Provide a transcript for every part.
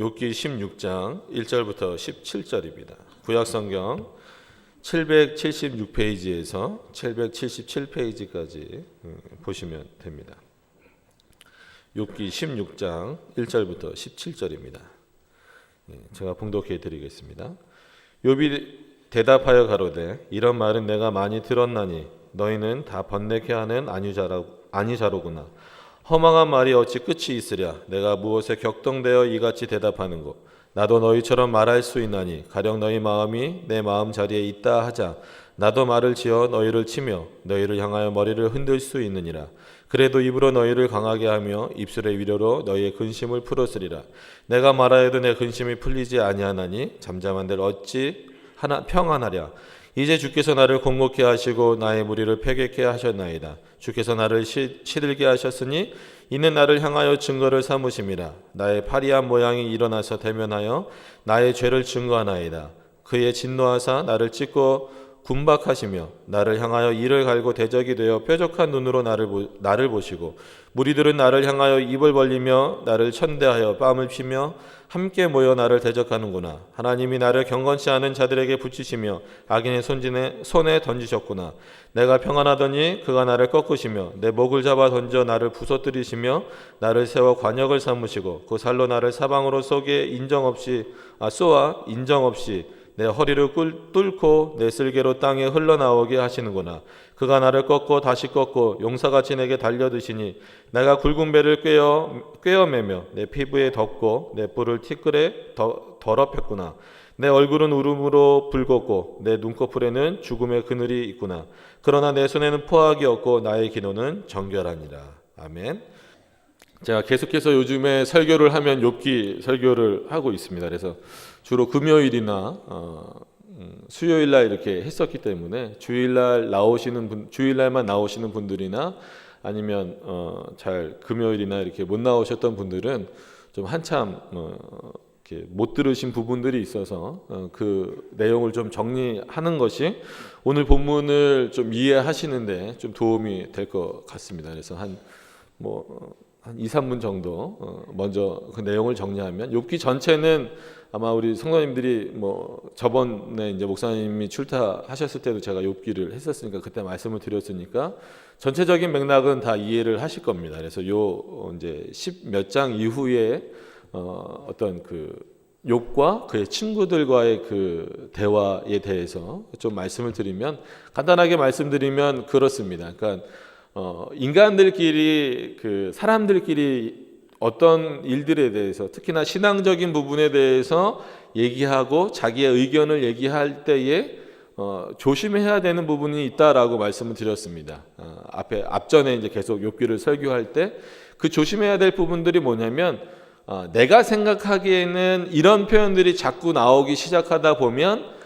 욥기 16장 1절부터 17절입니다. 구약성경 776페이지에서 777페이지까지 보시면 됩니다. 욥기 16장 1절부터 17절입니다. 제가 봉독해 드리겠습니다. 욥이 대답하여 가로되 이런 말은 내가 많이 들었나니 너희는 다 번뇌케 하는 안위자로구나. 허망한 말이 어찌 끝이 있으랴. 내가 무엇에 격동되어 이같이 대답하는고. 나도 너희처럼 말할 수 있나니 가령 너희 마음이 내 마음 자리에 있다 하자. 나도 말을 지어 너희를 치며 너희를 향하여 머리를 흔들 수 있느니라. 그래도 입으로 너희를 강하게 하며 입술의 위로로 너희의 근심을 풀었으리라. 내가 말하여도 내 근심이 풀리지 아니하나니 잠잠한들 어찌 평안하랴. 이제 주께서 나를 공고케 하시고 나의 무리를 패게케 하셨나이다. 주께서 나를 시들게 하셨으니 이는 나를 향하여 증거를 삼으심이라. 나의 파리한 모양이 일어나서 대면하여 나의 죄를 증거하나이다. 그의 진노하사 나를 찢고 군박하시며 나를 향하여 이를 갈고 대적이 되어 뾰족한 눈으로 나를 보시고 무리들은 나를 향하여 입을 벌리며 나를 천대하여 뺨을 피며 함께 모여 나를 대적하는구나. 하나님이 나를 경건치 않은 자들에게 붙이시며 악인의 손에 던지셨구나. 내가 평안하더니 그가 나를 꺾으시며 내 목을 잡아 던져 나를 부서뜨리시며 나를 세워 관역을 삼으시고 그 살로 나를 사방으로 쏘아 인정 없이 내 허리를 뚫고 내 쓸개로 땅에 흘러나오게 하시는구나. 그가 나를 꺾고 다시 꺾고 용사같이 내게 달려드시니 내가 굵은 배를 꿰어매며 내 피부에 덮고 내 뿔을 티끌에 더럽혔구나. 내 얼굴은 울음으로 붉었고 내 눈꺼풀에는 죽음의 그늘이 있구나. 그러나 내 손에는 포악이 없고 나의 기노는 정결하니라. 아멘. 제가 계속해서 요즘에 설교를 하면 욥기 설교를 하고 있습니다. 그래서 주로 금요일이나 수요일날 이렇게 했었기 때문에 주일날만 나오시는 분들이나 아니면 잘 금요일이나 이렇게 못 나오셨던 분들은 좀 한참 이렇게 못 들으신 부분들이 있어서 그 내용을 좀 정리하는 것이 오늘 본문을 좀 이해하시는데 좀 도움이 될 것 같습니다. 그래서 한 2, 3분 정도 먼저 그 내용을 정리하면 욥기 전체는 아마 우리 성도님들이 저번에 이제 목사님이 출타하셨을 때도 제가 욥기를 했었으니까 그때 말씀을 드렸으니까 전체적인 맥락은 다 이해를 하실 겁니다. 그래서 이제 10몇 장 이후에 어떤 그 욥과 그의 친구들과의 그 대화에 대해서 좀 말씀을 드리면 간단하게 말씀드리면 그렇습니다. 그러니까 인간들끼리 사람들끼리 어떤 일들에 대해서 특히나 신앙적인 부분에 대해서 얘기하고 자기의 의견을 얘기할 때에 조심해야 되는 부분이 있다라고 말씀을 드렸습니다. 앞전에 이제 계속 욥기를 설교할 때 그 조심해야 될 부분들이 뭐냐면 내가 생각하기에는 이런 표현들이 자꾸 나오기 시작하다 보면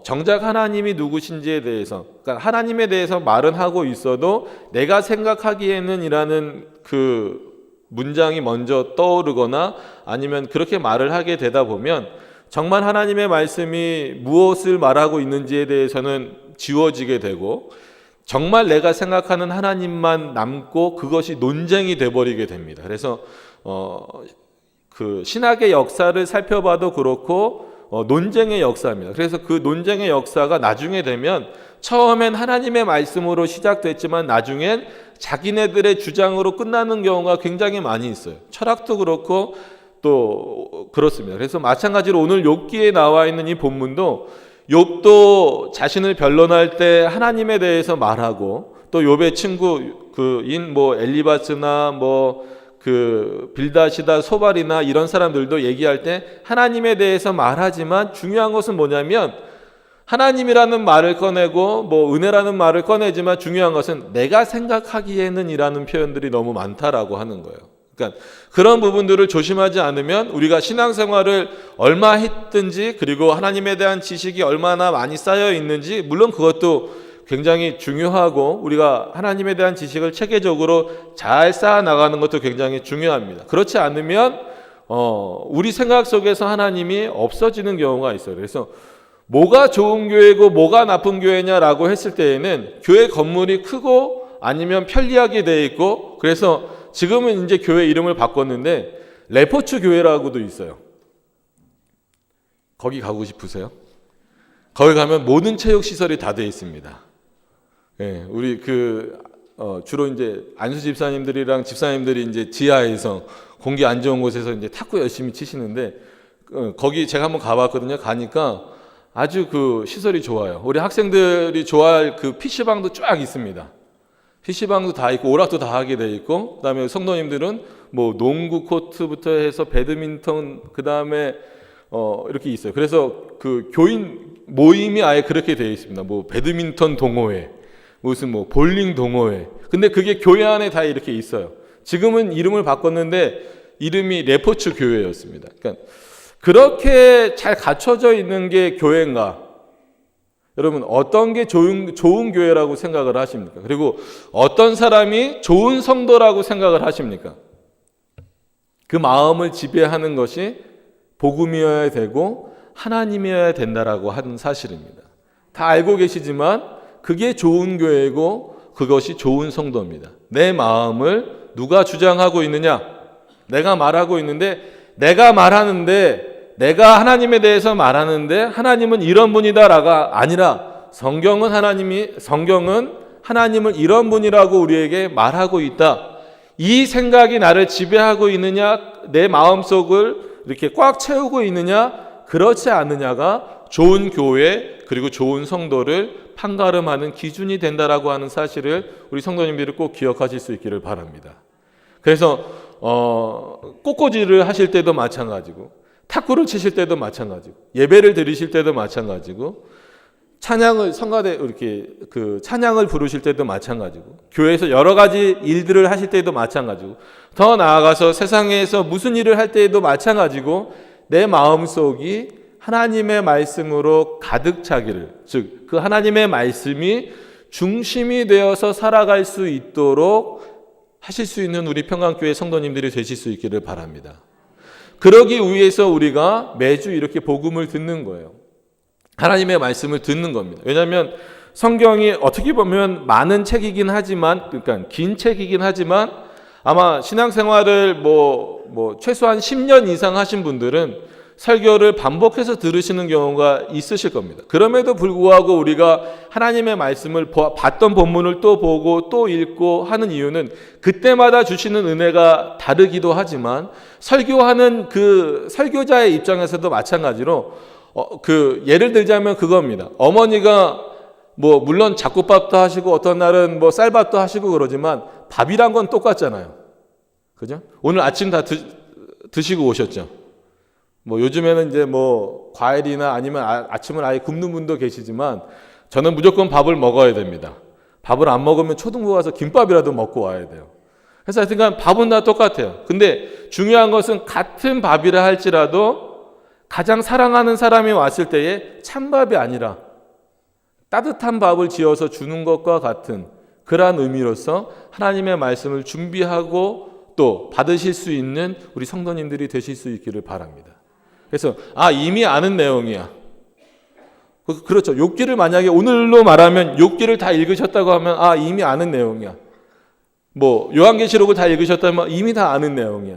정작 하나님이 누구신지에 대해서, 그러니까 하나님에 대해서 말은 하고 있어도 내가 생각하기에는 이라는 그 문장이 먼저 떠오르거나 아니면 그렇게 말을 하게 되다 보면 정말 하나님의 말씀이 무엇을 말하고 있는지에 대해서는 지워지게 되고 정말 내가 생각하는 하나님만 남고 그것이 논쟁이 돼버리게 됩니다. 그래서 그 신학의 역사를 살펴봐도 그렇고 논쟁의 역사입니다. 그래서 그 논쟁의 역사가 나중에 되면 처음엔 하나님의 말씀으로 시작됐지만 나중엔 자기네들의 주장으로 끝나는 경우가 굉장히 많이 있어요. 철학도 그렇고 또 그렇습니다. 그래서 마찬가지로 오늘 욥기에 나와 있는 이 본문도 욥도 자신을 변론할 때 하나님에 대해서 말하고 또 욥의 친구인 엘리바스나 빌닷이다 소발이나 이런 사람들도 얘기할 때 하나님에 대해서 말하지만 중요한 것은 뭐냐면 하나님이라는 말을 꺼내고 은혜라는 말을 꺼내지만 중요한 것은 내가 생각하기에는 이라는 표현들이 너무 많다라고 하는 거예요. 그러니까 그런 부분들을 조심하지 않으면 우리가 신앙생활을 얼마 했든지 그리고 하나님에 대한 지식이 얼마나 많이 쌓여 있는지 물론 그것도 굉장히 중요하고 우리가 하나님에 대한 지식을 체계적으로 잘 쌓아 나가는 것도 굉장히 중요합니다. 그렇지 않으면 우리 생각 속에서 하나님이 없어지는 경우가 있어요. 그래서 뭐가 좋은 교회고 뭐가 나쁜 교회냐라고 했을 때에는 교회 건물이 크고 아니면 편리하게 되어 있고 그래서 지금은 이제 교회 이름을 바꿨는데 레포츠 교회라고도 있어요. 거기 가고 싶으세요? 거기 가면 모든 체육 시설이 다 되어 있습니다. 예, 우리 주로 이제 안수 집사님들이랑 집사님들이 이제 지하에서 공기 안 좋은 곳에서 이제 탁구 열심히 치시는데 거기 제가 한번 가봤거든요. 가니까 아주 그 시설이 좋아요. 우리 학생들이 좋아할 그 PC방도 쫙 있습니다. PC방도 다 있고 오락도 다 하게 돼 있고, 그다음에 성도님들은 뭐 농구 코트부터 해서 배드민턴, 그다음에 이렇게 있어요. 그래서 그 교인 모임이 아예 그렇게 되어 있습니다. 뭐 배드민턴 동호회, 무슨 뭐 볼링 동호회. 근데 그게 교회 안에 다 이렇게 있어요. 지금은 이름을 바꿨는데 이름이 레포츠 교회였습니다. 그러니까 그렇게 잘 갖춰져 있는 게 교회인가? 여러분, 어떤 게 좋은 교회라고 생각을 하십니까? 그리고 어떤 사람이 좋은 성도라고 생각을 하십니까? 그 마음을 지배하는 것이 복음이어야 되고 하나님이어야 된다라고 하는 사실입니다. 다 알고 계시지만 그게 좋은 교회고 그것이 좋은 성도입니다. 내 마음을 누가 주장하고 있느냐? 내가 말하고 있는데, 내가 말하는데, 내가 하나님에 대해서 말하는데 하나님은 이런 분이다라가 아니라 성경은 하나님을 이런 분이라고 우리에게 말하고 있다. 이 생각이 나를 지배하고 있느냐, 내 마음속을 이렇게 꽉 채우고 있느냐, 그렇지 않느냐가 좋은 교회 그리고 좋은 성도를 판가름하는 기준이 된다라고 하는 사실을 우리 성도님들이 꼭 기억하실 수 있기를 바랍니다. 그래서 꽃꽂이를 하실 때도 마찬가지고, 탁구를 치실 때도 마찬가지고, 예배를 드리실 때도 마찬가지고, 찬양을 성가대 이렇게 찬양을 부르실 때도 마찬가지고, 교회에서 여러 가지 일들을 하실 때도 마찬가지고, 더 나아가서 세상에서 무슨 일을 할 때에도 마찬가지고, 내 마음속이 하나님의 말씀으로 가득 차기를, 즉 그 하나님의 말씀이 중심이 되어서 살아갈 수 있도록 하실 수 있는 우리 평강교회 성도님들이 되실 수 있기를 바랍니다. 그러기 위해서 우리가 매주 이렇게 복음을 듣는 거예요. 하나님의 말씀을 듣는 겁니다. 왜냐하면 성경이 어떻게 보면 많은 책이긴 하지만, 그러니까 긴 책이긴 하지만, 아마 신앙생활을 최소한 10년 이상 하신 분들은 설교를 반복해서 들으시는 경우가 있으실 겁니다. 그럼에도 불구하고 우리가 하나님의 말씀을 봤던 본문을 또 보고 또 읽고 하는 이유는 그때마다 주시는 은혜가 다르기도 하지만, 설교하는 그 설교자의 입장에서도 마찬가지로 예를 들자면 그겁니다. 어머니가 물론 잡곡밥도 하시고 어떤 날은 쌀밥도 하시고 그러지만 밥이란 건 똑같잖아요. 그죠? 오늘 아침 다 드시고 오셨죠? 요즘에는 이제 과일이나 아니면 아침을 아예 굶는 분도 계시지만, 저는 무조건 밥을 먹어야 됩니다. 밥을 안 먹으면 초등부 가서 김밥이라도 먹고 와야 돼요. 그래서 하여튼간 밥은 다 똑같아요. 근데 중요한 것은 같은 밥이라 할지라도 가장 사랑하는 사람이 왔을 때에 찬밥이 아니라 따뜻한 밥을 지어서 주는 것과 같은 그러한 의미로서 하나님의 말씀을 준비하고 또 받으실 수 있는 우리 성도님들이 되실 수 있기를 바랍니다. 그래서 이미 아는 내용이야. 그렇죠. 욥기를 만약에 오늘로 말하면 욥기를 다 읽으셨다고 하면 이미 아는 내용이야. 요한계시록을 다 읽으셨다면 이미 다 아는 내용이야.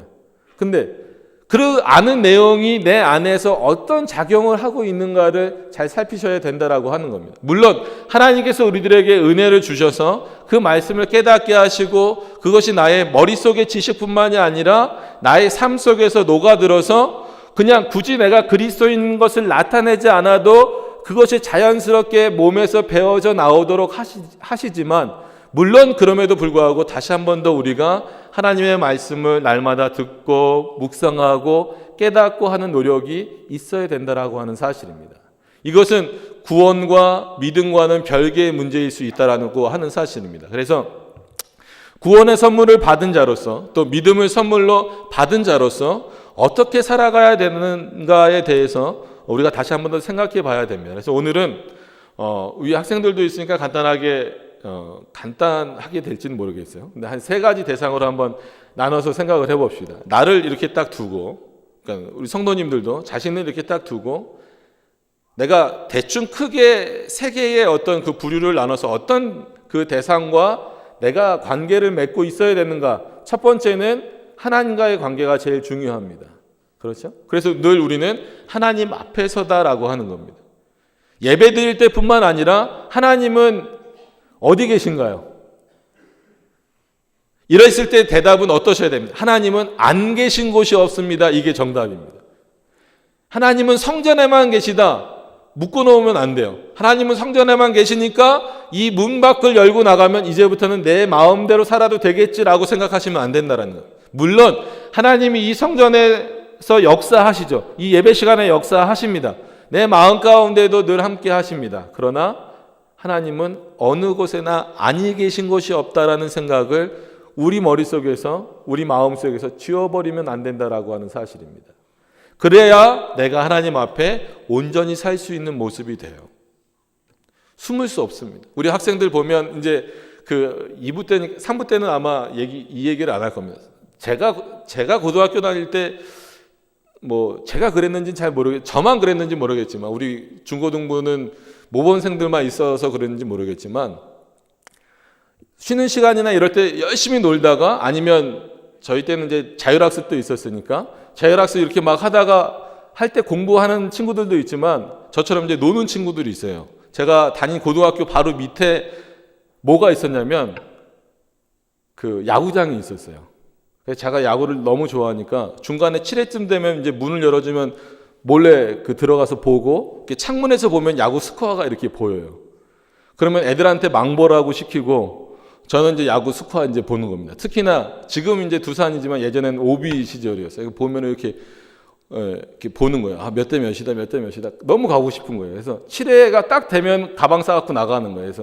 근데 그 아는 내용이 내 안에서 어떤 작용을 하고 있는가를 잘 살피셔야 된다라고 하는 겁니다. 물론 하나님께서 우리들에게 은혜를 주셔서 그 말씀을 깨닫게 하시고 그것이 나의 머릿속의 지식뿐만이 아니라 나의 삶 속에서 녹아들어서 그냥 굳이 내가 그리스도인 것을 나타내지 않아도 그것이 자연스럽게 몸에서 배어져 나오도록 하시지만, 물론 그럼에도 불구하고 다시 한 번 더 우리가 하나님의 말씀을 날마다 듣고 묵상하고 깨닫고 하는 노력이 있어야 된다라고 하는 사실입니다. 이것은 구원과 믿음과는 별개의 문제일 수 있다라고 하는 사실입니다. 그래서 구원의 선물을 받은 자로서, 또 믿음을 선물로 받은 자로서 어떻게 살아가야 되는가에 대해서 우리가 다시 한 번 더 생각해 봐야 됩니다. 그래서 오늘은 우리 학생들도 있으니까 간단하게 될지는 모르겠어요. 근데 한 3가지 대상으로 한번 나눠서 생각을 해봅시다. 나를 이렇게 딱 두고, 그러니까 우리 성도님들도 자신을 이렇게 딱 두고, 내가 대충 크게 3개의 어떤 그 부류를 나눠서 어떤 그 대상과 내가 관계를 맺고 있어야 되는가. 첫 번째는 하나님과의 관계가 제일 중요합니다. 그렇죠? 그래서 늘 우리는 하나님 앞에서다라고 하는 겁니다. 예배 드릴 때뿐만 아니라 하나님은 어디 계신가요? 이랬을 때 대답은 어떠셔야 됩니다. 하나님은 안 계신 곳이 없습니다. 이게 정답입니다. 하나님은 성전에만 계시다. 묶어놓으면 안 돼요. 하나님은 성전에만 계시니까 이 문 밖을 열고 나가면 이제부터는 내 마음대로 살아도 되겠지라고 생각하시면 안 된다는 거예요. 물론 하나님이 이 성전에서 역사하시죠. 이 예배 시간에 역사하십니다. 내 마음 가운데도 늘 함께 하십니다. 그러나 하나님은 어느 곳에나 아니 계신 곳이 없다라는 생각을 우리 머릿속에서, 우리 마음속에서 지워버리면 안 된다라고 하는 사실입니다. 그래야 내가 하나님 앞에 온전히 살 수 있는 모습이 돼요. 숨을 수 없습니다. 우리 학생들 보면 이제 그 2부 때는, 3부 때는 아마 이 얘기를 안 할 겁니다. 제가 고등학교 다닐 때 뭐 제가 그랬는지는 잘 저만 그랬는지 모르겠지만 우리 중고등부는 모범생들만 있어서 그랬는지 모르겠지만 쉬는 시간이나 이럴 때 열심히 놀다가 아니면 저희 때는 이제 자율학습도 있었으니까 자율학습 이렇게 막 하다가 할 때 공부하는 친구들도 있지만 저처럼 이제 노는 친구들이 있어요. 제가 다닌 고등학교 바로 밑에 뭐가 있었냐면 그 야구장이 있었어요. 그래서 제가 야구를 너무 좋아하니까 중간에 7회쯤 되면 이제 문을 열어주면 몰래 그 들어가서 보고 창문에서 보면 야구 스코어가 이렇게 보여요. 그러면 애들한테 망보라고 시키고 저는 이제 야구 스코어 이제 보는 겁니다. 특히나 지금 이제 두산이지만 예전에는 오비 시절이었어요. 보면 이렇게 보는 거예요. 아, 몇 대 몇이다, 몇 대 몇이다. 너무 가고 싶은 거예요. 그래서 7회가 딱 되면 가방 싸갖고 나가는 거예요.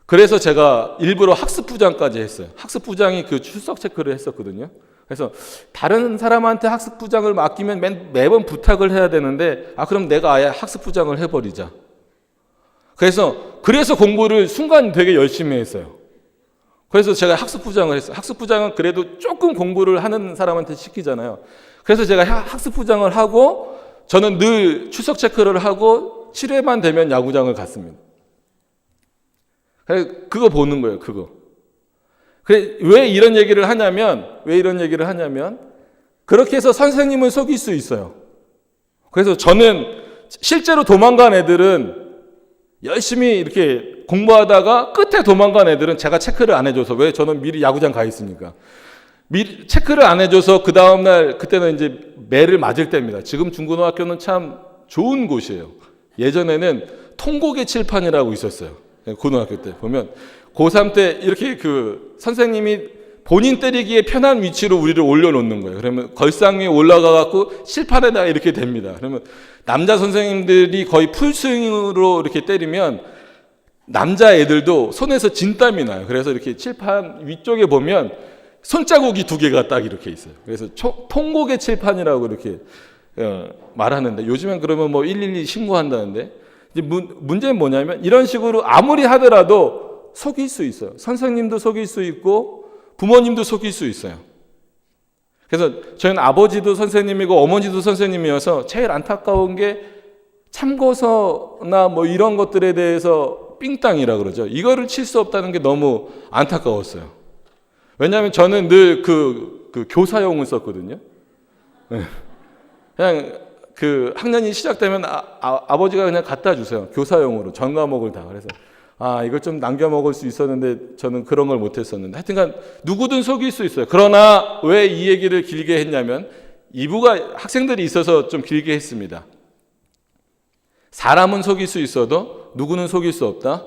그래서 제가 일부러 학습부장까지 했어요. 학습부장이 그 출석 체크를 했었거든요. 그래서 다른 사람한테 학습부장을 맡기면 매번 부탁을 해야 되는데 그럼 내가 아예 학습부장을 해버리자. 그래서 공부를 순간 되게 열심히 했어요. 그래서 제가 학습부장을 했어요. 학습부장은 그래도 조금 공부를 하는 사람한테 시키잖아요. 그래서 제가 학습부장을 하고 저는 늘 출석 체크를 하고 7회만 되면 야구장을 갔습니다. 그거 보는 거예요. 그거. 왜 이런 얘기를 하냐면 그렇게 해서 선생님을 속일 수 있어요. 그래서 저는 실제로 도망간 애들은 열심히 이렇게 공부하다가 끝에 도망간 애들은 제가 체크를 안 해줘서 왜 저는 미리 야구장 가 있으니까 미리 체크를 안 해줘서 그 다음날 그때는 이제 매를 맞을 때입니다. 지금 중고등학교는 참 좋은 곳이에요. 예전에는 통곡의 칠판이라고 있었어요. 고등학교 때 보면 고3 때 이렇게 그 선생님이 본인 때리기에 편한 위치로 우리를 올려놓는 거예요. 그러면 걸상 위에 올라가 갖고 칠판에다 이렇게 됩니다. 그러면 남자 선생님들이 거의 풀스윙으로 이렇게 때리면 남자 애들도 손에서 진땀이 나요. 그래서 이렇게 칠판 위쪽에 보면 손자국이 2개가 딱 이렇게 있어요. 그래서 통곡의 칠판이라고 이렇게 말하는데 요즘엔 그러면 뭐 112 신고한다는데 이제 문제는 뭐냐면 이런 식으로 아무리 하더라도 속일 수 있어요. 선생님도 속일 수 있고 부모님도 속일 수 있어요. 그래서 저희는 아버지도 선생님이고 어머니도 선생님이어서 제일 안타까운 게 참고서나 뭐 이런 것들에 대해서 삥땅이라 그러죠. 이거를 칠 수 없다는 게 너무 안타까웠어요. 왜냐하면 저는 늘 그 교사용을 썼거든요. 그냥 그 학년이 시작되면 아버지가 그냥 갖다 주세요. 교사용으로 전 과목을 다. 그래서 이걸 좀 남겨 먹을 수 있었는데 저는 그런 걸 못 했었는데 하여튼간 누구든 속일 수 있어요. 그러나 왜 이 얘기를 길게 했냐면 2부가 학생들이 있어서 좀 길게 했습니다. 사람은 속일 수 있어도 누구는 속일 수 없다.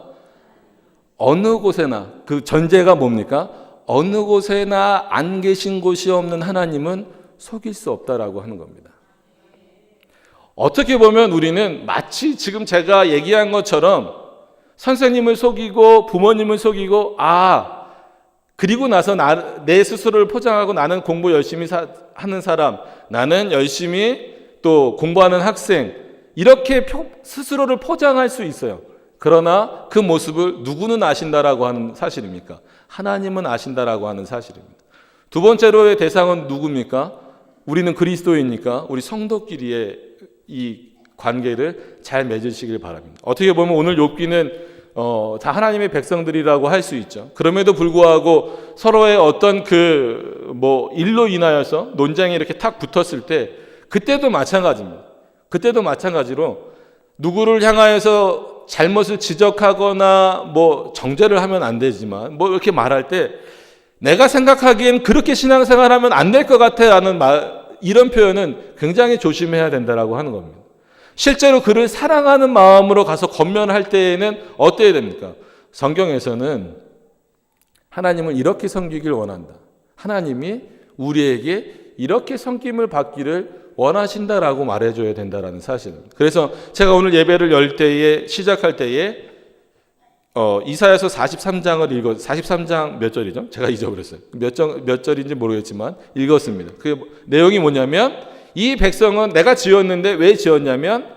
어느 곳에나 그 전제가 뭡니까? 어느 곳에나 안 계신 곳이 없는 하나님은 속일 수 없다라고 하는 겁니다. 어떻게 보면 우리는 마치 지금 제가 얘기한 것처럼 선생님을 속이고 부모님을 속이고 그리고 나서 내 스스로를 포장하고 나는 공부 열심히 하는 사람, 나는 열심히 또 공부하는 학생 이렇게 스스로를 포장할 수 있어요. 그러나 그 모습을 누구는 아신다라고 하는 사실입니까? 하나님은 아신다라고 하는 사실입니다. 두 번째로의 대상은 누굽니까? 우리는 그리스도이니까 우리 성도끼리의 이 관계를 잘 맺으시길 바랍니다. 어떻게 보면 오늘 욥기는 다 하나님의 백성들이라고 할 수 있죠. 그럼에도 불구하고 서로의 어떤 일로 인하여서 논쟁이 이렇게 탁 붙었을 때 그때도 마찬가지입니다. 그때도 마찬가지로 누구를 향하여서 잘못을 지적하거나 뭐 정죄를 하면 안 되지만 뭐 이렇게 말할 때 내가 생각하기엔 그렇게 신앙생활하면 안 될 것 같아라는 이런 표현은 굉장히 조심해야 된다라고 하는 겁니다. 실제로 그를 사랑하는 마음으로 가서 권면할 때에는 어때야 됩니까? 성경에서는 하나님을 이렇게 섬기길 원한다. 하나님이 우리에게 이렇게 섬김을 받기를 원하신다라고 말해줘야 된다라는 사실입니다. 그래서 제가 오늘 예배를 열 때에 시작할 때에 이사야서 43장을 43장 몇 절이죠? 제가 잊어버렸어요. 몇 절인지 모르겠지만 읽었습니다. 그 내용이 뭐냐면 이 백성은 내가 지었는데 왜 지었냐면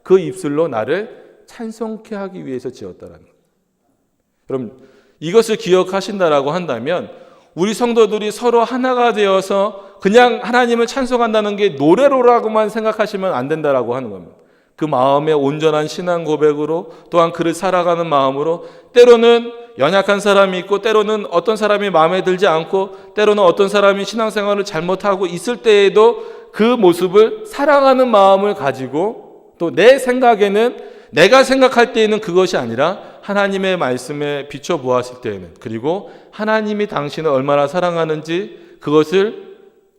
그 입술로 나를 찬송케 하기 위해서 지었다라는 거예요. 그럼 이것을 기억하신다라고 한다면 우리 성도들이 서로 하나가 되어서 그냥 하나님을 찬송한다는 게 노래로라고만 생각하시면 안 된다라고 하는 겁니다. 그 마음의 온전한 신앙 고백으로 또한 그를 살아가는 마음으로 때로는 연약한 사람이 있고 때로는 어떤 사람이 마음에 들지 않고 때로는 어떤 사람이 신앙생활을 잘못하고 있을 때에도 그 모습을 사랑하는 마음을 가지고 또 내 생각에는 내가 생각할 때에는 그것이 아니라 하나님의 말씀에 비춰보았을 때에는 그리고 하나님이 당신을 얼마나 사랑하는지 그것을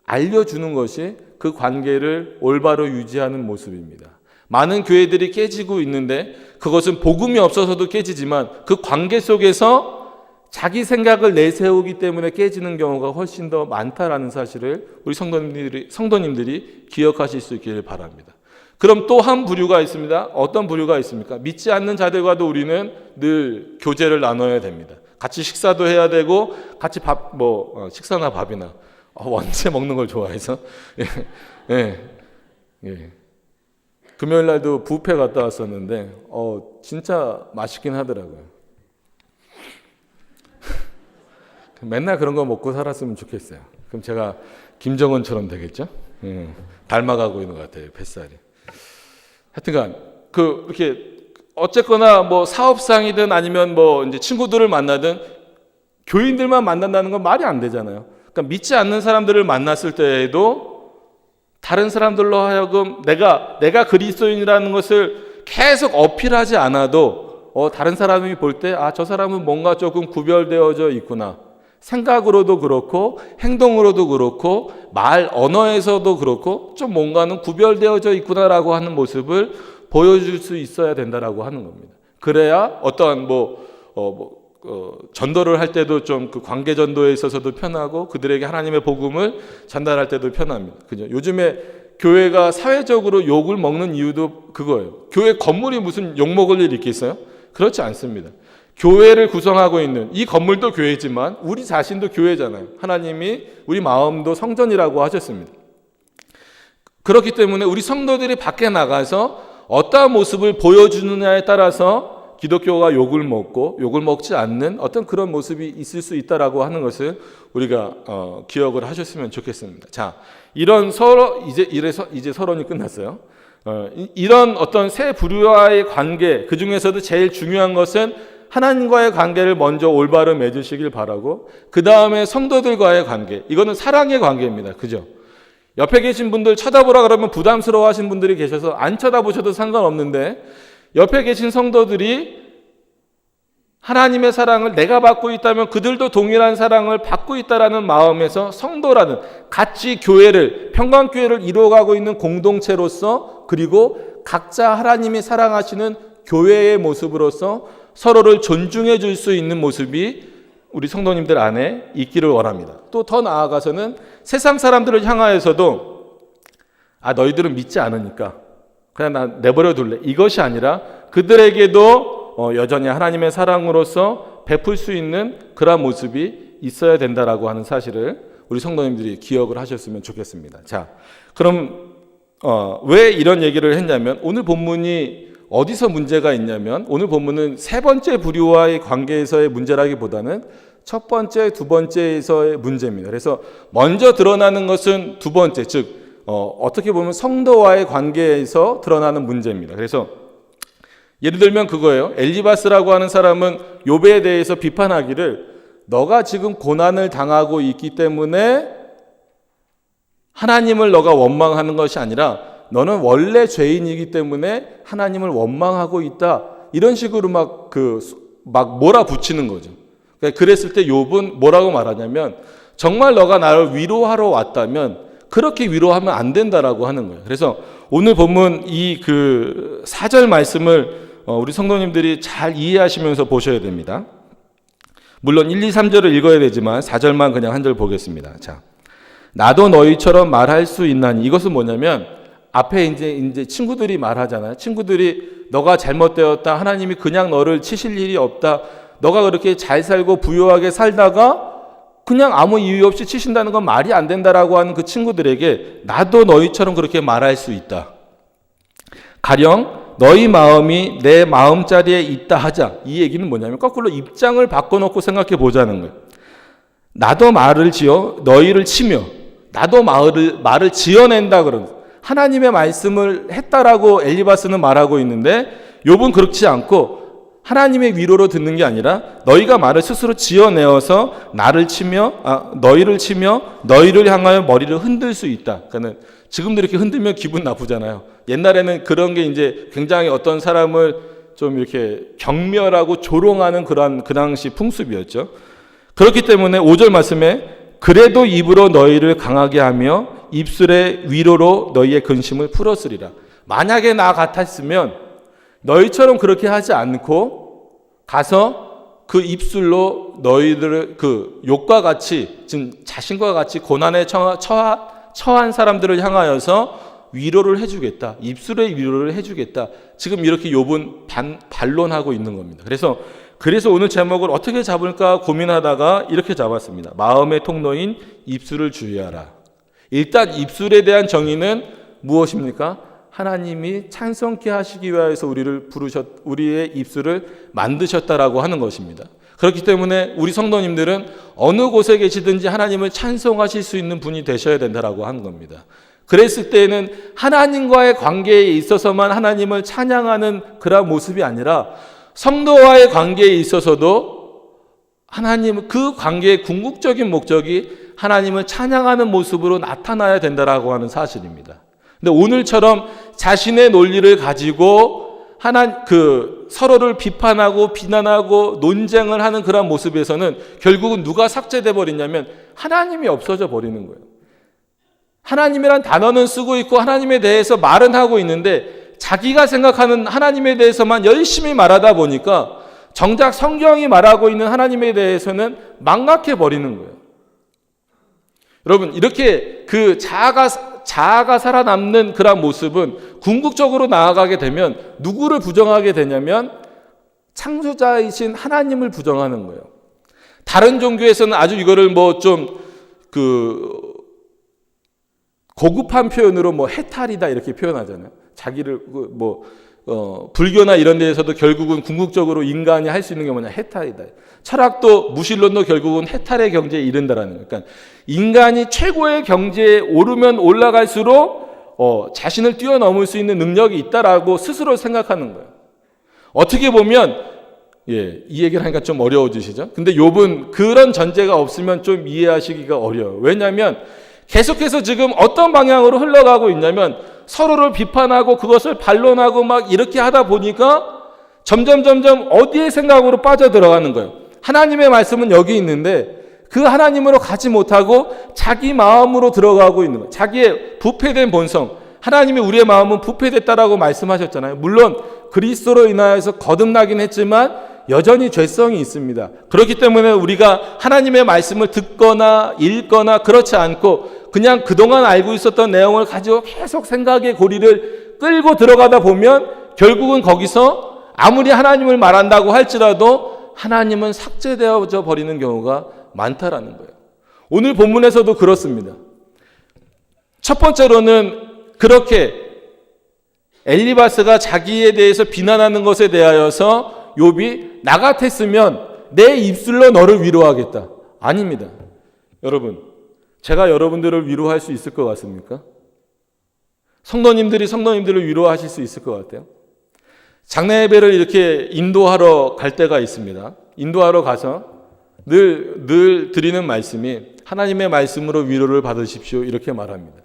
알려주는 것이 그 관계를 올바로 유지하는 모습입니다. 많은 교회들이 깨지고 있는데 그것은 복음이 없어서도 깨지지만 그 관계 속에서 자기 생각을 내세우기 때문에 깨지는 경우가 훨씬 더 많다라는 사실을 우리 성도님들이 기억하실 수 있기를 바랍니다. 그럼 또 한 부류가 있습니다. 어떤 부류가 있습니까? 믿지 않는 자들과도 우리는 늘 교제를 나눠야 됩니다. 같이 식사도 해야 되고 같이 식사나 밥이나 원체 먹는 걸 좋아해서 예. 금요일 날도 뷔페 갔다 왔었는데 진짜 맛있긴 하더라고요. 맨날 그런 거 먹고 살았으면 좋겠어요. 그럼 제가 김정은처럼 되겠죠? 닮아가고 있는 것 같아요, 뱃살이. 하여튼간 이렇게 어쨌거나 뭐 사업상이든 아니면 뭐 이제 친구들을 만나든 교인들만 만난다는 건 말이 안 되잖아요. 그러니까 믿지 않는 사람들을 만났을 때에도 다른 사람들로 하여금 내가 그리스도인이라는 것을 계속 어필하지 않아도 다른 사람이 볼 때 저 사람은 뭔가 조금 구별되어져 있구나. 생각으로도 그렇고 행동으로도 그렇고 말 언어에서도 그렇고 좀 뭔가는 구별되어져 있구나라고 하는 모습을 보여줄 수 있어야 된다라고 하는 겁니다. 그래야 어떠한 전도를 할 때도 좀 그 관계 전도에 있어서도 편하고 그들에게 하나님의 복음을 전달할 때도 편합니다. 그죠? 요즘에 교회가 사회적으로 욕을 먹는 이유도 그거예요. 교회 건물이 무슨 욕 먹을 일이 있겠어요? 그렇지 않습니다. 교회를 구성하고 있는 이 건물도 교회지만 우리 자신도 교회잖아요. 하나님이 우리 마음도 성전이라고 하셨습니다. 그렇기 때문에 우리 성도들이 밖에 나가서 어떠한 모습을 보여주느냐에 따라서 기독교가 욕을 먹고 욕을 먹지 않는 어떤 그런 모습이 있을 수 있다라고 하는 것을 우리가 기억을 하셨으면 좋겠습니다. 자, 이런 이제 서론이 끝났어요. 이런 어떤 세 부류와의 관계, 그 중에서도 제일 중요한 것은 하나님과의 관계를 먼저 올바로 맺으시길 바라고 그 다음에 성도들과의 관계, 이거는 사랑의 관계입니다. 그죠? 옆에 계신 분들 쳐다보라 그러면 부담스러워 하신 분들이 계셔서 안 쳐다보셔도 상관없는데 옆에 계신 성도들이 하나님의 사랑을 내가 받고 있다면 그들도 동일한 사랑을 받고 있다라는 마음에서 성도라는 같이 평강교회를 이루어가고 있는 공동체로서 그리고 각자 하나님이 사랑하시는 교회의 모습으로서 서로를 존중해 줄 수 있는 모습이 우리 성도님들 안에 있기를 원합니다. 또 더 나아가서는 세상 사람들을 향하여서도 너희들은 믿지 않으니까 그냥 나 내버려 둘래. 이것이 아니라 그들에게도 여전히 하나님의 사랑으로서 베풀 수 있는 그런 모습이 있어야 된다라고 하는 사실을 우리 성도님들이 기억을 하셨으면 좋겠습니다. 자, 그럼 왜 이런 얘기를 했냐면 오늘 본문이 어디서 문제가 있냐면 오늘 본문은 세 번째 부류와의 관계에서의 문제라기보다는 첫 번째, 두 번째에서의 문제입니다. 그래서 먼저 드러나는 것은 두 번째, 즉 어떻게 보면 성도와의 관계에서 드러나는 문제입니다. 그래서 예를 들면 그거예요. 엘리바스라고 하는 사람은 욥에 대해서 비판하기를 너가 지금 고난을 당하고 있기 때문에 하나님을 너가 원망하는 것이 아니라 너는 원래 죄인이기 때문에 하나님을 원망하고 있다. 이런 식으로 막 몰아붙이는 거죠. 그랬을 때 욥은 뭐라고 말하냐면 정말 너가 나를 위로하러 왔다면 그렇게 위로하면 안 된다라고 하는 거예요. 그래서 오늘 본문 이 4절 말씀을 우리 성도님들이 잘 이해하시면서 보셔야 됩니다. 물론 1, 2, 3절을 읽어야 되지만 4절만 그냥 한 절 보겠습니다. 자, 나도 너희처럼 말할 수 있나니. 이것은 뭐냐면 앞에 이제 친구들이 말하잖아요. 친구들이 너가 잘못되었다. 하나님이 그냥 너를 치실 일이 없다. 너가 그렇게 잘 살고 부유하게 살다가 그냥 아무 이유 없이 치신다는 건 말이 안 된다라고 하는 그 친구들에게 나도 너희처럼 그렇게 말할 수 있다. 가령 너희 마음이 내 마음자리에 있다 하자. 이 얘기는 뭐냐면 거꾸로 입장을 바꿔놓고 생각해 보자는 거예요. 나도 말을 지어 너희를 치며 나도 말을 지어낸다 그러면서 하나님의 말씀을 했다라고 엘리바스는 말하고 있는데 욥은 그렇지 않고 하나님의 위로로 듣는 게 아니라 너희가 말을 스스로 지어내어서 너희를 치며 너희를 향하여 머리를 흔들 수 있다. 그러니까 지금도 이렇게 흔들면 기분 나쁘잖아요. 옛날에는 그런 게 이제 굉장히 어떤 사람을 좀 이렇게 경멸하고 조롱하는 그 당시 풍습이었죠. 그렇기 때문에 5절 말씀에 그래도 입으로 너희를 강하게 하며 입술의 위로로 너희의 근심을 풀었으리라. 만약에 나 같았으면 너희처럼 그렇게 하지 않고 가서 그 입술로 너희들을 욕과 같이 지금 자신과 같이 고난에 처한 사람들을 향하여서 위로를 해주겠다. 입술의 위로를 해주겠다. 지금 이렇게 욥은 반론하고 있는 겁니다. 그래서 오늘 제목을 어떻게 잡을까 고민하다가 이렇게 잡았습니다. 마음의 통로인 입술을 주의하라. 일단 입술에 대한 정의는 무엇입니까? 하나님이 찬송케 하시기 위하여서 우리의 입술을 만드셨다라고 하는 것입니다. 그렇기 때문에 우리 성도님들은 어느 곳에 계시든지 하나님을 찬송하실 수 있는 분이 되셔야 된다라고 하는 겁니다. 그랬을 때에는 하나님과의 관계에 있어서만 하나님을 찬양하는 그런 모습이 아니라 성도와의 관계에 있어서도 하나님 그 관계의 궁극적인 목적이 하나님을 찬양하는 모습으로 나타나야 된다라고 하는 사실입니다. 근데 오늘처럼 자신의 논리를 가지고 서로를 비판하고 비난하고 논쟁을 하는 그런 모습에서는 결국은 누가 삭제돼 버리냐면 하나님이 없어져 버리는 거예요. 하나님이란 단어는 쓰고 있고 하나님에 대해서 말은 하고 있는데 자기가 생각하는 하나님에 대해서만 열심히 말하다 보니까 정작 성경이 말하고 있는 하나님에 대해서는 망각해 버리는 거예요. 여러분, 이렇게 그 자아가 살아남는 그런 모습은 궁극적으로 나아가게 되면 누구를 부정하게 되냐면 창조자이신 하나님을 부정하는 거예요. 다른 종교에서는 아주 이거를 고급한 표현으로 해탈이다 이렇게 표현하잖아요. 자기를 불교나 이런 데에서도 결국은 궁극적으로 인간이 할 수 있는 게 뭐냐? 해탈이다. 철학도 무신론도 결국은 해탈의 경지에 이른다라는 거예요. 그러니까 인간이 최고의 경지에 오르면 올라갈수록 자신을 뛰어넘을 수 있는 능력이 있다라고 스스로 생각하는 거예요. 어떻게 보면 이 얘기를 하니까 좀 어려워지시죠? 근데 욥은 그런 전제가 없으면 좀 이해하시기가 어려워요. 왜냐하면 계속해서 지금 어떤 방향으로 흘러가고 있냐면 서로를 비판하고 그것을 반론하고 막 이렇게 하다 보니까 점점 어디에 생각으로 빠져들어가는 거예요. 하나님의 말씀은 여기 있는데 그 하나님으로 가지 못하고 자기 마음으로 들어가고 있는 거예요. 자기의 부패된 본성. 하나님이 우리의 마음은 부패됐다라고 말씀하셨잖아요. 물론 그리스도로 인하여서 거듭나긴 했지만 여전히 죄성이 있습니다. 그렇기 때문에 우리가 하나님의 말씀을 듣거나 읽거나 그렇지 않고 그냥 그동안 알고 있었던 내용을 가지고 계속 생각의 고리를 끌고 들어가다 보면 결국은 거기서 아무리 하나님을 말한다고 할지라도 하나님은 삭제되어져 버리는 경우가 많다라는 거예요. 오늘 본문에서도 그렇습니다. 첫 번째로는 그렇게 엘리바스가 자기에 대해서 비난하는 것에 대하여서 욥이 나 같았으면 내 입술로 너를 위로하겠다. 아닙니다. 여러분, 제가 여러분들을 위로할 수 있을 것 같습니까? 성도님들이 성도님들을 위로하실 수 있을 것 같아요. 장례 예배를 이렇게 인도하러 갈 때가 있습니다. 인도하러 가서 늘 드리는 말씀이 하나님의 말씀으로 위로를 받으십시오 이렇게 말합니다.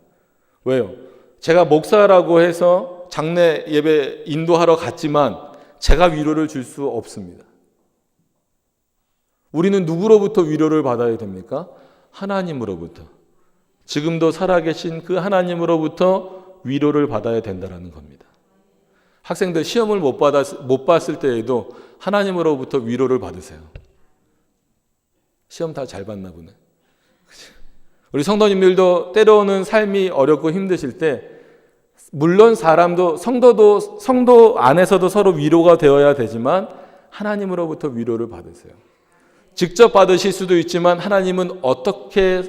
왜요? 제가 목사라고 해서 장례 예배 인도하러 갔지만 제가 위로를 줄 수 없습니다. 우리는 누구로부터 위로를 받아야 됩니까? 하나님으로부터. 지금도 살아계신 그 하나님으로부터 위로를 받아야 된다는 겁니다. 학생들 시험을 못 봤을 때에도 하나님으로부터 위로를 받으세요. 시험 다 잘 봤나 보네. 우리 성도님들도 때로는 삶이 어렵고 힘드실 때 물론 성도 안에서도 서로 위로가 되어야 되지만 하나님으로부터 위로를 받으세요. 직접 받으실 수도 있지만 하나님은 어떻게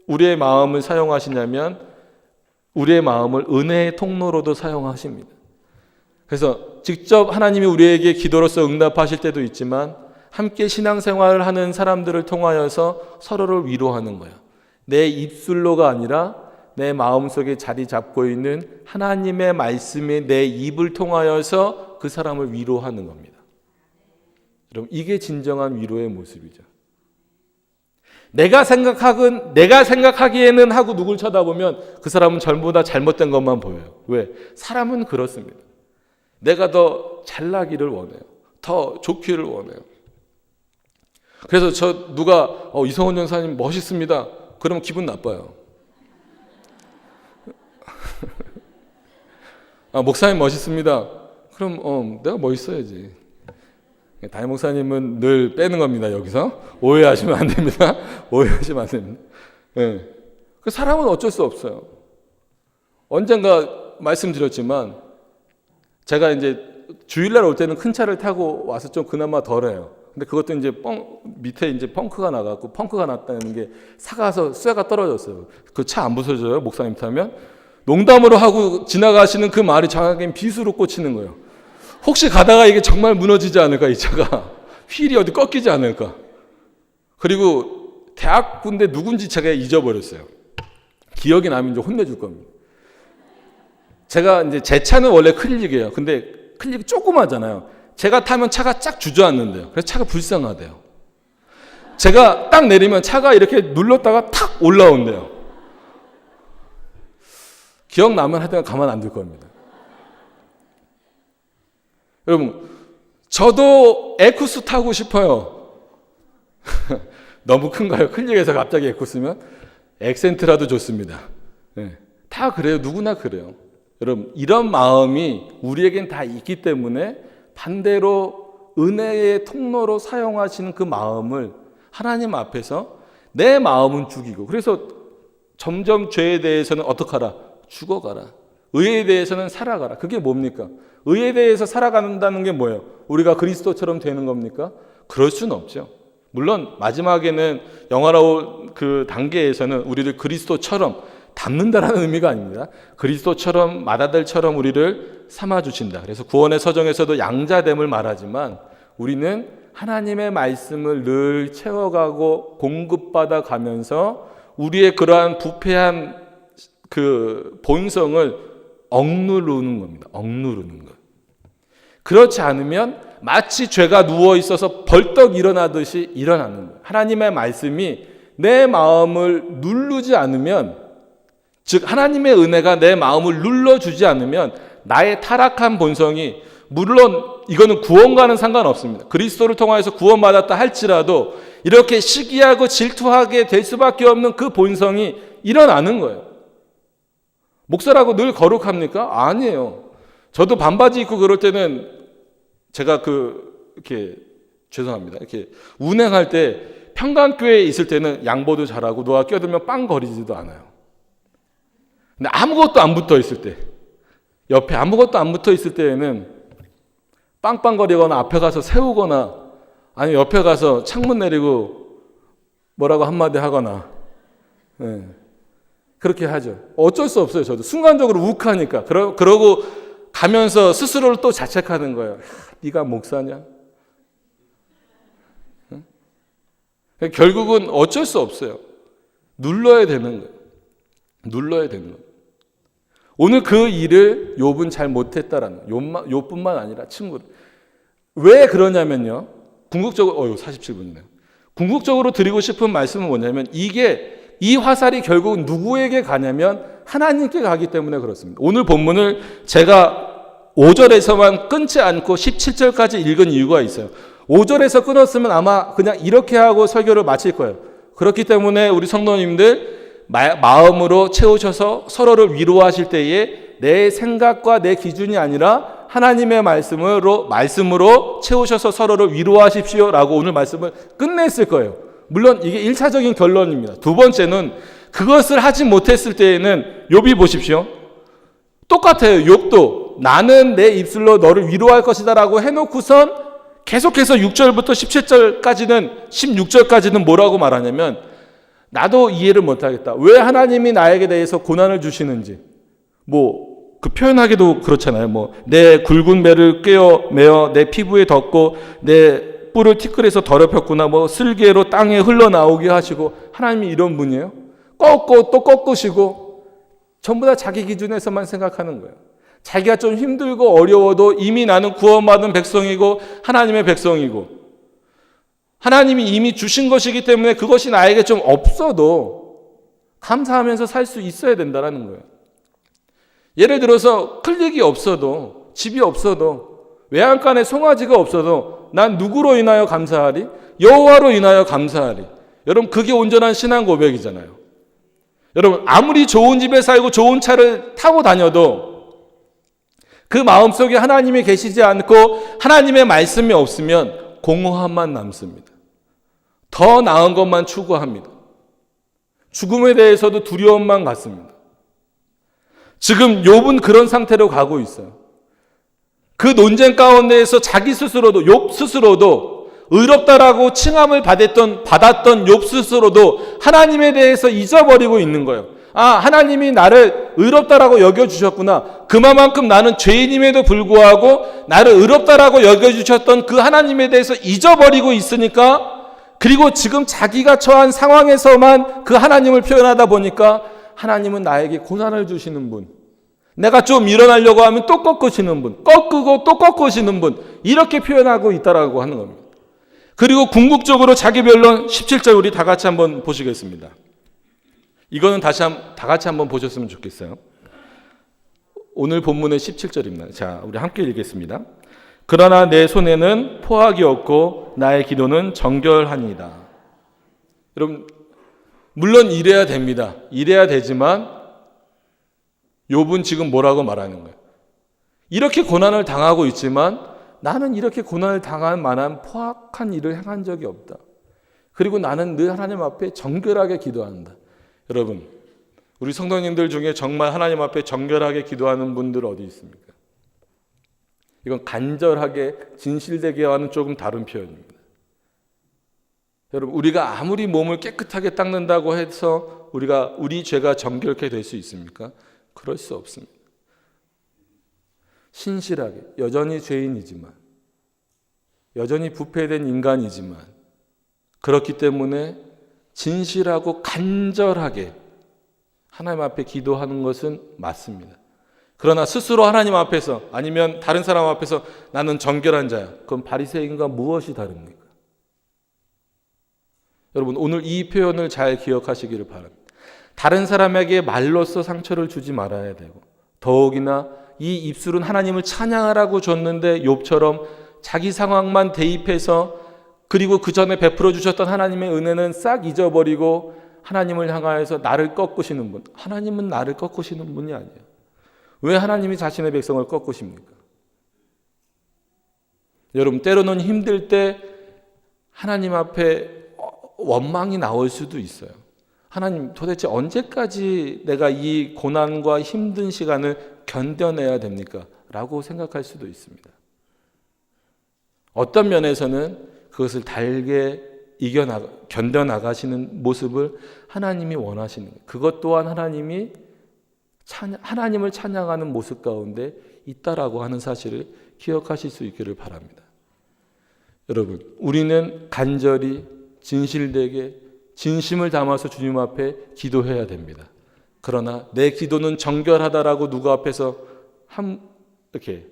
우리의 마음을 사용하시냐면 우리의 마음을 은혜의 통로로도 사용하십니다. 그래서 직접 하나님이 우리에게 기도로서 응답하실 때도 있지만 함께 신앙생활을 하는 사람들을 통하여서 서로를 위로하는 거예요. 내 입술로가 아니라 내 마음속에 자리 잡고 있는 하나님의 말씀이 내 입을 통하여서 그 사람을 위로하는 겁니다. 여러분, 이게 진정한 위로의 모습이죠. 내가 생각하기에는 하고 누굴 쳐다보면 그 사람은 전부 다 잘못된 것만 보여요. 왜? 사람은 그렇습니다. 내가 더 잘나기를 원해요. 더 좋기를 원해요. 그래서 누가 이성원 전사님 멋있습니다. 그러면 기분 나빠요. 목사님 멋있습니다. 그럼 내가 멋있어야지. 담임 목사님은 늘 빼는 겁니다. 여기서 오해하시면 안 됩니다. 오해하시면 안 됩니다. 네. 그 사람은 어쩔 수 없어요. 언젠가 말씀드렸지만 제가 이제 주일날 올 때는 큰 차를 타고 와서 좀 그나마 덜해요. 근데 그것도 이제 밑에 이제 펑크가 나갔고 펑크가 났다는 게 사가서 쇠가 떨어졌어요. 그 차 안 부서져요? 목사님 타면? 농담으로 하고 지나가시는 그 말이 정확하게 비수로 꽂히는 거예요. 혹시 가다가 이게 정말 무너지지 않을까, 이 차가. 휠이 어디 꺾이지 않을까. 그리고 대학 군대 누군지 제가 잊어버렸어요. 기억이 나면 이제 혼내줄 겁니다. 제가 이제 제 차는 원래 클릭이에요. 근데 클릭이 조그마잖아요. 제가 타면 차가 쫙 주저앉는데요. 그래서 차가 불쌍하대요. 제가 딱 내리면 차가 이렇게 눌렀다가 탁 올라온대요. 기억나면 하여튼 가만 안 둘 겁니다. 여러분, 저도 에쿠스 타고 싶어요. 너무 큰가요? 클릭에서 갑자기 에쿠스면? 엑센트라도 좋습니다. 네. 다 그래요. 누구나 그래요. 여러분, 이런 마음이 우리에겐 다 있기 때문에 반대로 은혜의 통로로 사용하시는 그 마음을 하나님 앞에서 내 마음은 죽이고, 그래서 점점 죄에 대해서는 어떻게 하라? 죽어가라. 의에 대해서는 살아가라. 그게 뭡니까? 의에 대해서 살아간다는 게 뭐예요? 우리가 그리스도처럼 되는 겁니까? 그럴 수는 없죠. 물론 마지막에는 영화로운 그 단계에서는 우리를 그리스도처럼 닮는다라는 의미가 아닙니다. 그리스도처럼 맏아들처럼 우리를 삼아주신다. 그래서 구원의 서정에서도 양자됨을 말하지만 우리는 하나님의 말씀을 늘 채워가고 공급받아 가면서 우리의 그러한 부패한 그 본성을 억누르는 겁니다. 억누르는 것. 그렇지 않으면 마치 죄가 누워 있어서 벌떡 일어나듯이 일어나는 거예요. 하나님의 말씀이 내 마음을 누르지 않으면, 즉 하나님의 은혜가 내 마음을 눌러주지 않으면 나의 타락한 본성이, 물론 이거는 구원과는 상관없습니다. 그리스도를 통하여서 구원받았다 할지라도 이렇게 시기하고 질투하게 될 수밖에 없는 그 본성이 일어나는 거예요. 목사라고 늘 거룩합니까? 아니에요. 저도 반바지 입고 그럴 때는 제가 이렇게 죄송합니다. 이렇게 운행할 때 평강교회에 있을 때는 양보도 잘하고 누가 껴들면 빵 거리지도 않아요. 근데 아무것도 안 붙어 있을 때, 옆에 아무것도 안 붙어 있을 때에는 빵빵거리거나 앞에 가서 세우거나 아니면 옆에 가서 창문 내리고 뭐라고 한마디 하거나, 네. 그렇게 하죠. 어쩔 수 없어요. 저도 순간적으로 욱하니까. 그러고 가면서 스스로를 또 자책하는 거예요. 네가 목사냐? 응? 결국은 어쩔 수 없어요. 눌러야 되는 거예요. 눌러야 되는 거예요. 오늘 그 일을 욥은 잘 못했다라는, 욥뿐만 아니라 친구들. 왜 그러냐면요. 궁극적으로 47분이네요. 궁극적으로 드리고 싶은 말씀은 뭐냐면 이 화살이 결국 누구에게 가냐면 하나님께 가기 때문에 그렇습니다. 오늘 본문을 제가 5절에서만 끊지 않고 17절까지 읽은 이유가 있어요. 5절에서 끊었으면 아마 그냥 이렇게 하고 설교를 마칠 거예요. 그렇기 때문에 우리 성도님들 마음으로 채우셔서 서로를 위로하실 때에 내 생각과 내 기준이 아니라 하나님의 말씀으로 채우셔서 서로를 위로하십시오라고 오늘 말씀을 끝냈을 거예요. 물론 이게 1차적인 결론입니다. 두 번째는 그것을 하지 못했을 때에는 욥이 보십시오. 똑같아요. 욥도 나는 내 입술로 너를 위로할 것이다 라고 해놓고선 계속해서 6절부터 17절까지는 16절까지는 뭐라고 말하냐면 나도 이해를 못하겠다. 왜 하나님이 나에게 대해서 고난을 주시는지 그 표현하기도 그렇잖아요. 내 굵은 배를 꿰어 내 피부에 덮고 내 뿔을 티끌에서 더럽혔구나. 슬개로 땅에 흘러나오게 하시고 하나님이 이런 분이에요. 꺾고 또 꺾으시고 전부 다 자기 기준에서만 생각하는 거예요. 자기가 좀 힘들고 어려워도 이미 나는 구원받은 백성이고 하나님의 백성이고 하나님이 이미 주신 것이기 때문에 그것이 나에게 좀 없어도 감사하면서 살 수 있어야 된다는 거예요. 예를 들어서 클릭이 없어도 집이 없어도 외양간에 송아지가 없어도 난 누구로 인하여 감사하리? 여호와로 인하여 감사하리. 여러분 그게 온전한 신앙 고백이잖아요. 여러분 아무리 좋은 집에 살고 좋은 차를 타고 다녀도 그 마음속에 하나님이 계시지 않고 하나님의 말씀이 없으면 공허함만 남습니다. 더 나은 것만 추구합니다. 죽음에 대해서도 두려움만 갖습니다. 지금 욥은 그런 상태로 가고 있어요. 그 논쟁 가운데에서 자기 스스로도 욥 스스로도 의롭다라고 칭함을 받았던 욥 스스로도 하나님에 대해서 잊어버리고 있는 거예요. 하나님이 나를 의롭다라고 여겨주셨구나. 그만큼 나는 죄인임에도 불구하고 나를 의롭다라고 여겨주셨던 그 하나님에 대해서 잊어버리고 있으니까 그리고 지금 자기가 처한 상황에서만 그 하나님을 표현하다 보니까 하나님은 나에게 고난을 주시는 분. 내가 좀 일어나려고 하면 또 꺾으시는 분. 꺾고 또 꺾으시는 분. 이렇게 표현하고 있다라고 하는 겁니다. 그리고 궁극적으로 자기 변론 17절 우리 다 같이 한번 보시겠습니다. 이거는 다 같이 한번 보셨으면 좋겠어요. 오늘 본문의 17절입니다. 자, 우리 함께 읽겠습니다. 그러나 내 손에는 포악이 없고 나의 기도는 정결하니이다. 여러분 물론 이래야 됩니다. 이래야 되지만 욥은 지금 뭐라고 말하는 거예요? 이렇게 고난을 당하고 있지만 나는 이렇게 고난을 당할 만한 포악한 일을 행한 적이 없다. 그리고 나는 늘 하나님 앞에 정결하게 기도한다. 여러분, 우리 성도님들 중에 정말 하나님 앞에 정결하게 기도하는 분들 어디 있습니까? 이건 간절하게 진실되게와는 조금 다른 표현입니다. 여러분, 우리가 아무리 몸을 깨끗하게 닦는다고 해서 우리 죄가 정결케 될 수 있습니까? 그럴 수 없습니다. 신실하게, 여전히 죄인이지만, 여전히 부패된 인간이지만, 그렇기 때문에 진실하고 간절하게 하나님 앞에 기도하는 것은 맞습니다. 그러나 스스로 하나님 앞에서 아니면 다른 사람 앞에서 나는 정결한 자야. 그럼 바리새인과 무엇이 다릅니까? 여러분 오늘 이 표현을 잘 기억하시기를 바랍니다. 다른 사람에게 말로써 상처를 주지 말아야 되고 더욱이나 이 입술은 하나님을 찬양하라고 줬는데 욥처럼 자기 상황만 대입해서 그리고 그 전에 베풀어 주셨던 하나님의 은혜는 싹 잊어버리고 하나님을 향하여서 나를 꺾으시는 분. 하나님은 나를 꺾으시는 분이 아니에요. 왜 하나님이 자신의 백성을 꺾으십니까? 여러분 때로는 힘들 때 하나님 앞에 원망이 나올 수도 있어요. 하나님 도대체 언제까지 내가 이 고난과 힘든 시간을 견뎌내야 됩니까? 라고 생각할 수도 있습니다. 어떤 면에서는 그것을 달게 견뎌나가시는 모습을 하나님이 원하시는 거예요. 그것 또한 하나님을 찬양하는 모습 가운데 있다라고 하는 사실을 기억하실 수 있기를 바랍니다. 여러분, 우리는 간절히 진실되게 진심을 담아서 주님 앞에 기도해야 됩니다. 그러나 내 기도는 정결하다라고 누구 앞에서 이렇게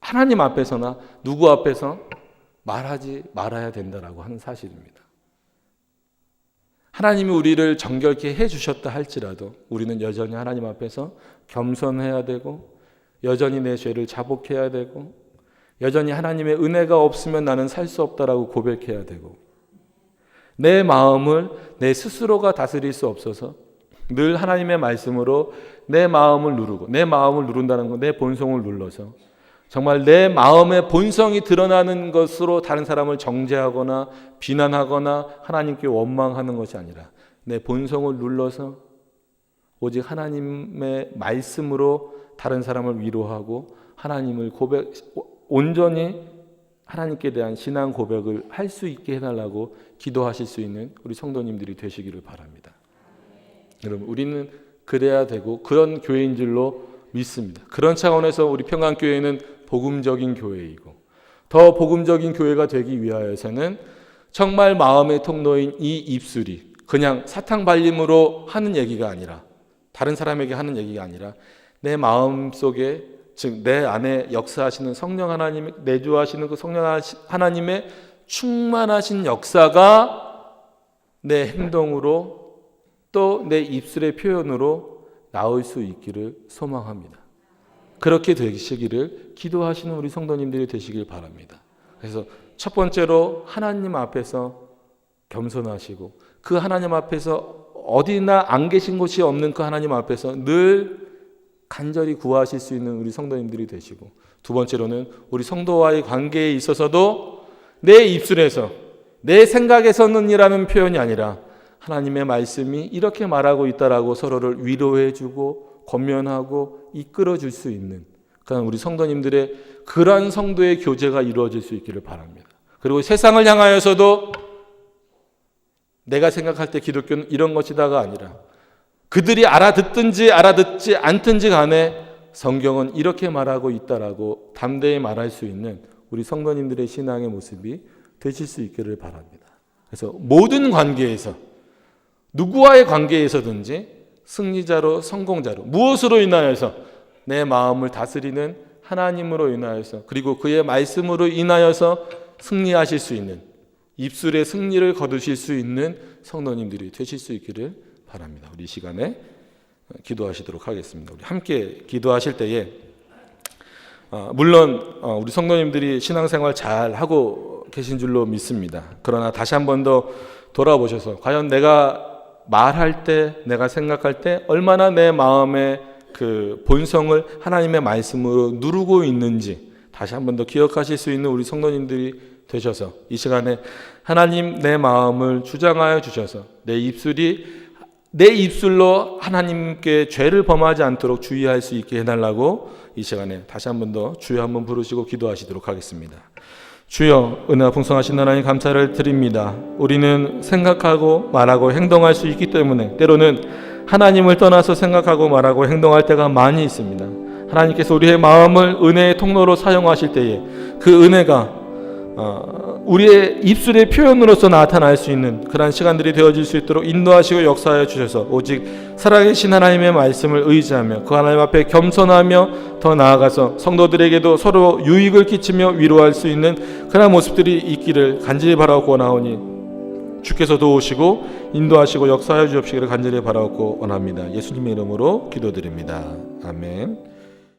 하나님 앞에서나 누구 앞에서 말하지 말아야 된다라고 하는 사실입니다. 하나님이 우리를 정결케 해주셨다 할지라도 우리는 여전히 하나님 앞에서 겸손해야 되고, 여전히 내 죄를 자복해야 되고, 여전히 하나님의 은혜가 없으면 나는 살 수 없다라고 고백해야 되고, 내 마음을 내 스스로가 다스릴 수 없어서 늘 하나님의 말씀으로 내 마음을 누르고, 내 마음을 누른다는 건 내 본성을 눌러서 정말 내 마음의 본성이 드러나는 것으로 다른 사람을 정죄하거나 비난하거나 하나님께 원망하는 것이 아니라 내 본성을 눌러서 오직 하나님의 말씀으로 다른 사람을 위로하고 하나님을 온전히 하나님께 대한 신앙 고백을 할 수 있게 해달라고 기도하실 수 있는 우리 성도님들이 되시기를 바랍니다. 여러분, 우리는 그래야 되고 그런 교회인 줄로 믿습니다. 그런 차원에서 우리 평강교회는 복음적인 교회이고, 더 복음적인 교회가 되기 위하여서는 정말 마음의 통로인 이 입술이 그냥 사탕 발림으로 하는 얘기가 아니라, 다른 사람에게 하는 얘기가 아니라 내 마음 속에, 즉 내 안에 역사하시는 성령 하나님, 내주하시는 그 성령 하나님의 충만하신 역사가 내 행동으로 또 내 입술의 표현으로 나올 수 있기를 소망합니다. 그렇게 되시기를 기도하시는 우리 성도님들이 되시길 바랍니다. 그래서 첫 번째로 하나님 앞에서 겸손하시고, 그 하나님 앞에서 어디나 안 계신 곳이 없는 그 하나님 앞에서 늘 간절히 구하실 수 있는 우리 성도님들이 되시고, 두 번째로는 우리 성도와의 관계에 있어서도 내 입술에서 내 생각에서는이라는 표현이 아니라 하나님의 말씀이 이렇게 말하고 있다라고 서로를 위로해주고 권면하고 이끌어줄 수 있는 그런 우리 성도님들의 그러한 성도의 교제가 이루어질 수 있기를 바랍니다. 그리고 세상을 향하여서도 내가 생각할 때 기독교는 이런 것이다가 아니라, 그들이 알아듣든지 알아듣지 않든지 간에 성경은 이렇게 말하고 있다라고 담대히 말할 수 있는 우리 성도님들의 신앙의 모습이 되실 수 있기를 바랍니다. 그래서 모든 관계에서, 누구와의 관계에서든지 승리자로, 성공자로, 무엇으로 인하여서 내 마음을 다스리는 하나님으로 인하여서, 그리고 그의 말씀으로 인하여서 승리하실 수 있는, 입술의 승리를 거두실 수 있는 성도님들이 되실 수 있기를 바랍니다. 우리 이 시간에 기도하시도록 하겠습니다. 우리 함께 기도하실 때에 물론 우리 성도님들이 신앙생활 잘 하고 계신 줄로 믿습니다. 그러나 다시 한 번 더 돌아보셔서 과연 내가 말할 때, 내가 생각할 때 얼마나 내 마음의 그 본성을 하나님의 말씀으로 누르고 있는지 다시 한 번 더 기억하실 수 있는 우리 성도님들이 되셔서 이 시간에 하나님, 내 마음을 주장하여 주셔서 내 입술로 하나님께 죄를 범하지 않도록 주의할 수 있게 해달라고 이 시간에 다시 한 번 더 주여 한번 부르시고 기도하시도록 하겠습니다. 주여, 은혜가 풍성하신 하나님 감사를 드립니다. 우리는 생각하고 말하고 행동할 수 있기 때문에 때로는 하나님을 떠나서 생각하고 말하고 행동할 때가 많이 있습니다. 하나님께서 우리의 마음을 은혜의 통로로 사용하실 때에 그 은혜가 우리의 입술의 표현으로서 나타날 수 있는 그러한 시간들이 되어질 수 있도록 인도하시고 역사하여 주셔서 오직 살아계신 하나님의 말씀을 의지하며 그 하나님 앞에 겸손하며 더 나아가서 성도들에게도 서로 유익을 끼치며 위로할 수 있는 그러한 모습들이 있기를 간절히 바라옵고 원하오니 주께서 도우시고 인도하시고 역사하여 주옵시기를 간절히 바라옵고 원합니다. 예수님의 이름으로 기도드립니다. 아멘.